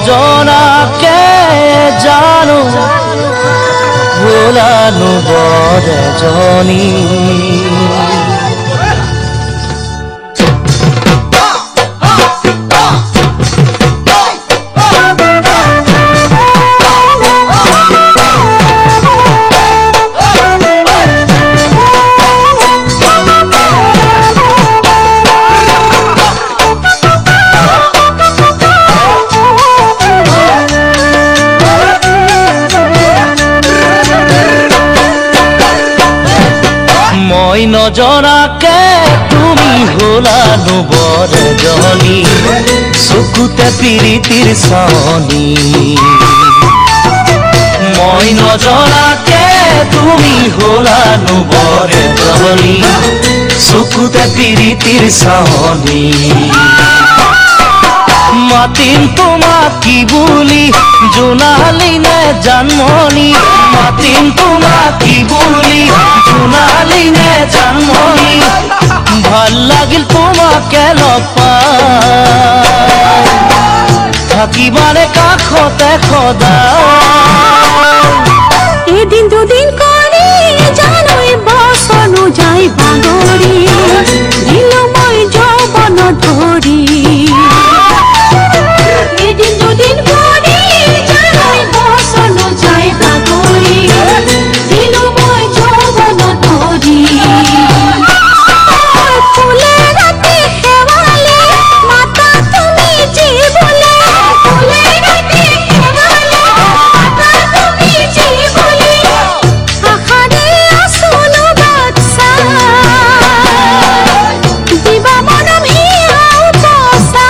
নজনাকে জানো ভোলানো বৰ এজনী মই নজনাকে তুমি হলানো বৰ এজনী চকুতে প্ৰীতিৰ চাৱনী মই নজনাকে তুমি হলানো বৰ এজনী চকুতে প্ৰীতিৰ চাৱনী মাতিম তোমাক কি বুলি জোনালী নে জানমণি মাতিম তোমাক কি বুলি জোনালী নে জানমণি ভাল লাগিল তোমাকে লগ পাই থাকিবানে কাষতে সদায় এদিন দুদিন কৰি জানৈ বছনো যাই বাগৰি দিলো মই যৌৱন ধৰি এদিন দুদিন কৰি জানৈ বছনো যাই বাগৰি দিলো মই যৌৱন ধৰি ফুলে ৰাতি শেৱালি মাতা তুমি যি বোলে ফুলে ৰাতি শেৱালি মাতা তুমি যি বোলে আশাৰে আছোনো বাচ্চা দিবা মনম হিয়াও পচা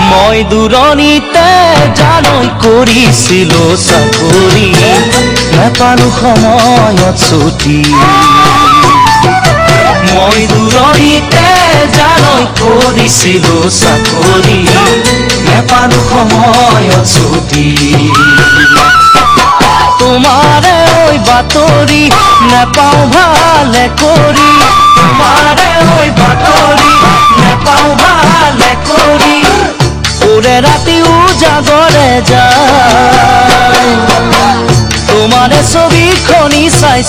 মই দূৰণিতে জানৈ কৰিছিলো চাকৰি নাপালো সময়ত ছুটি মই দূৰণিতে জানৈ কৰিছিলো চাকৰি নাপালো সময়ত ছুটি তোমাৰে ঐ বাতৰি নাপাওঁ ভালে কৰি তোমাৰে ঐ বাতৰি নাপাওঁ ভালে কৰি ওৰে ৰাতি উজাগৰে যায় তোমাৰে ছবিখনি চাই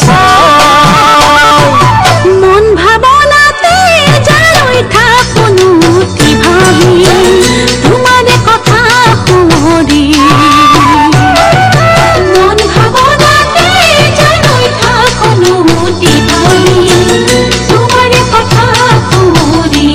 মন ভাবনাতে জানৈ থাকোনো কি ভাবি তোমাৰে কথা শুৱৰি মন ভাবনাতে জানৈ থাকোনো কি ভাবি তোমাৰে কথা শুৱৰি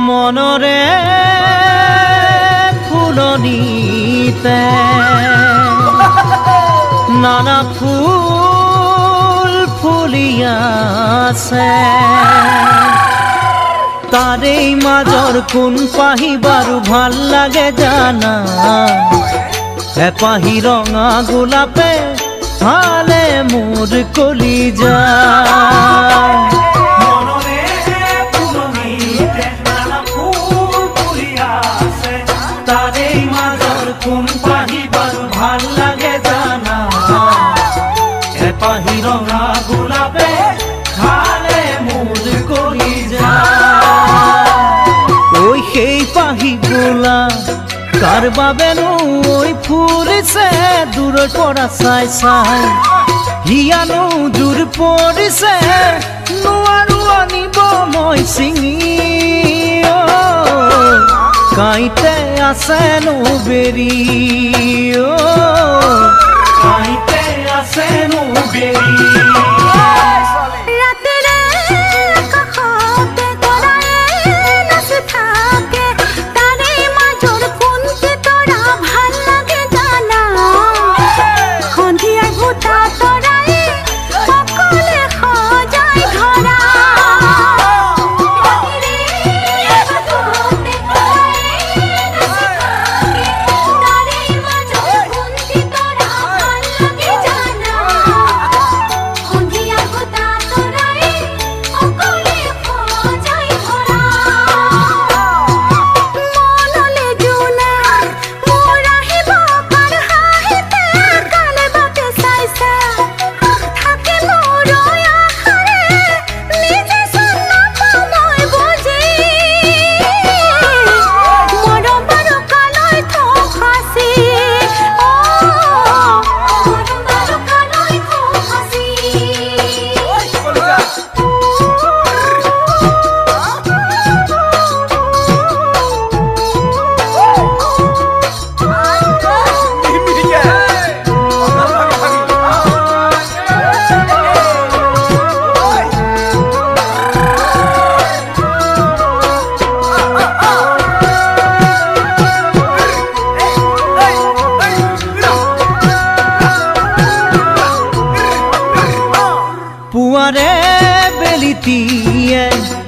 মনৰে ফুলনি ধৰণীতে নানা ফুল ফুলি আছে তাৰে মাজৰ কোন পাহি বাৰু ভাল লাগে জানা এপাহি ৰঙা গোলাপে হালে মোৰ কলিজা তাৰে মাজৰ কোন পাহি বাৰু ভাল লাগে জানা এপাহি ৰঙা গোলাপে হালে মোৰ কলিজা ঐ সেই পাহি গোলাপ কাৰ বাবেনো ঐ ফুৰিছে দূৰৰ পৰা চাই চাই হিয়ানো জোৰ পৰিছে নোৱাৰো আনিব মই ছিঙি কাইতে আছেনো বেৰি কাইতে আছেনো বেৰি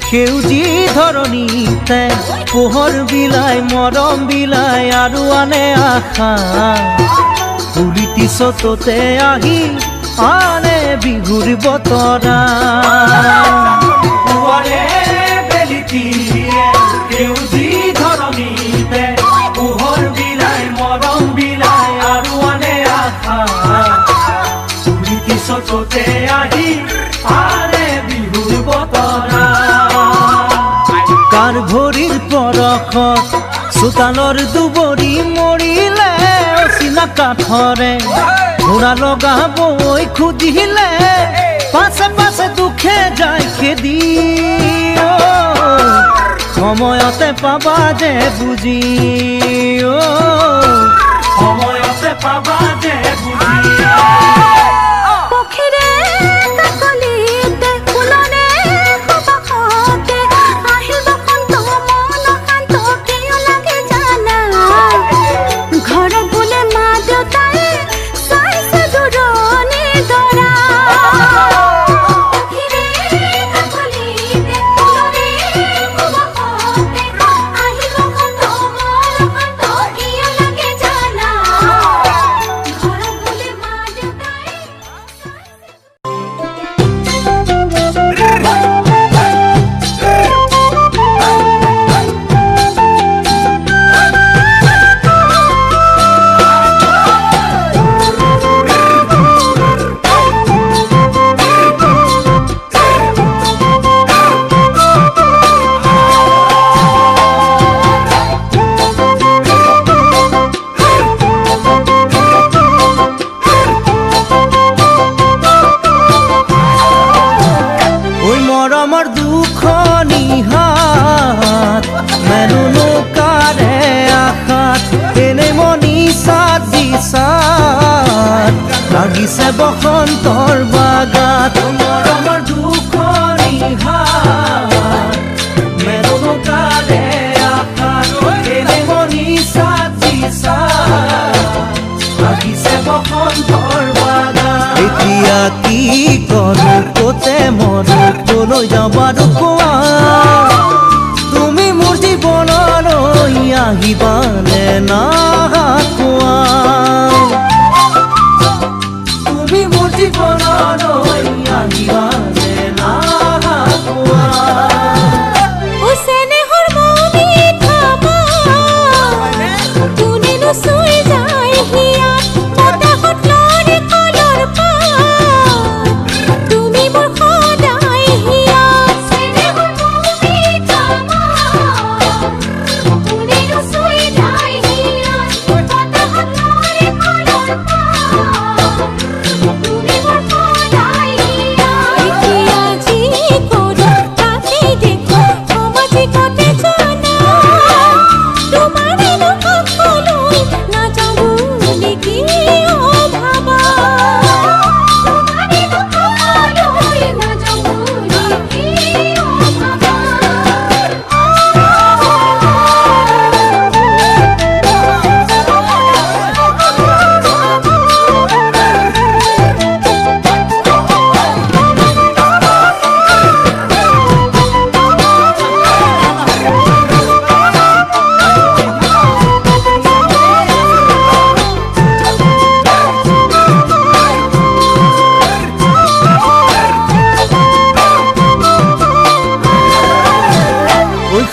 সেউজী ধৰণীতে পোহৰ বিলাই মৰম বিলাই আৰু আনে আশা ফুলিতি চততে আহি আনে বিহুৰ বতৰা পুৱাৰে বেলিতিয়ে সেউজী ধৰণীতে পোহৰ বিলাই মৰম বিলাই আৰু আনে আশা ফুলিতি চততে আহি আনে বিহুৰ বতৰা কাৰ ভৰিৰ পৰশত চোতালৰ দুবৰি মৰিলে অচিনা কাঠৰে ঘোঁৰা লগাবই খুজিলে পাছে পাছে দুখে যায় খেদি সময়তে পাবা যে বুজি সময়তে পাবা যে বুজি লাগিছে বসন্তৰ বাগাত মৰমৰ দুখনি হাত মেলনো কালে আশাত এনে মনি সাজি বসন্তৰ বাগান এতিয়া কি কৰো কতে মৰো কলৈ যাওঁ বাৰু কোৱা তুমি মোৰ জীৱনলৈ আহিবানে নাহা কোৱা তুমি মোৰ জীৱনলৈ আহিবানে নাহা কোৱা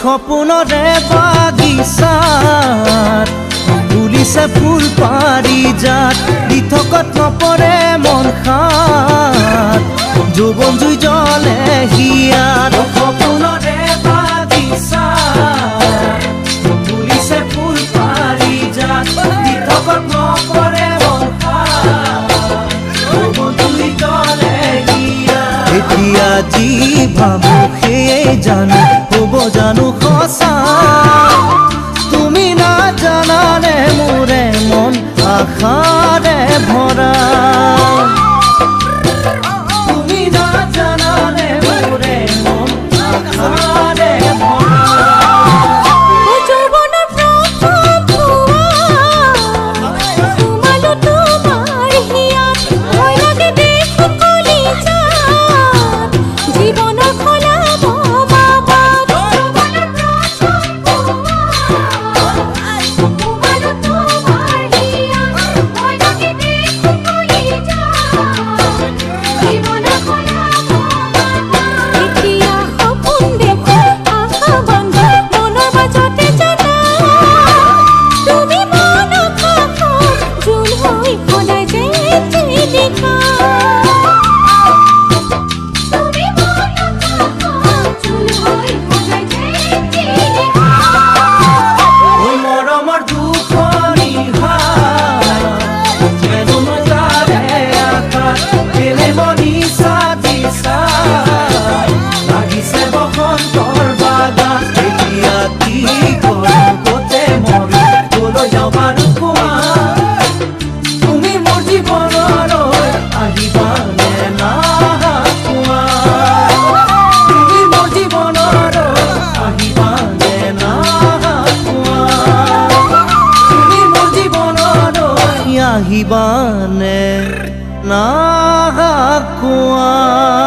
সপোনৰে বাগিচাত ফুলিছে ফুল পাৰিজাত দিঠকত নপৰে মন খাত যৌৱন জুই জ্বলে হিয়াত সপোনৰে বাগিচাত ফুলিছে ফুল পাৰিজাত দিঠকত নপৰে মন খাত যৌৱন জুই জ্বলে হিয়াত এতিয়া যি ভাবো সেয়ে জানো হ'ব জানো সঁচা তুমি নাজানানে মোৰে মন আশাৰে ভৰা তুমি নাজানানে মোৰে মন আশাৰে ভৰা আহিবানে নাহা কোৱা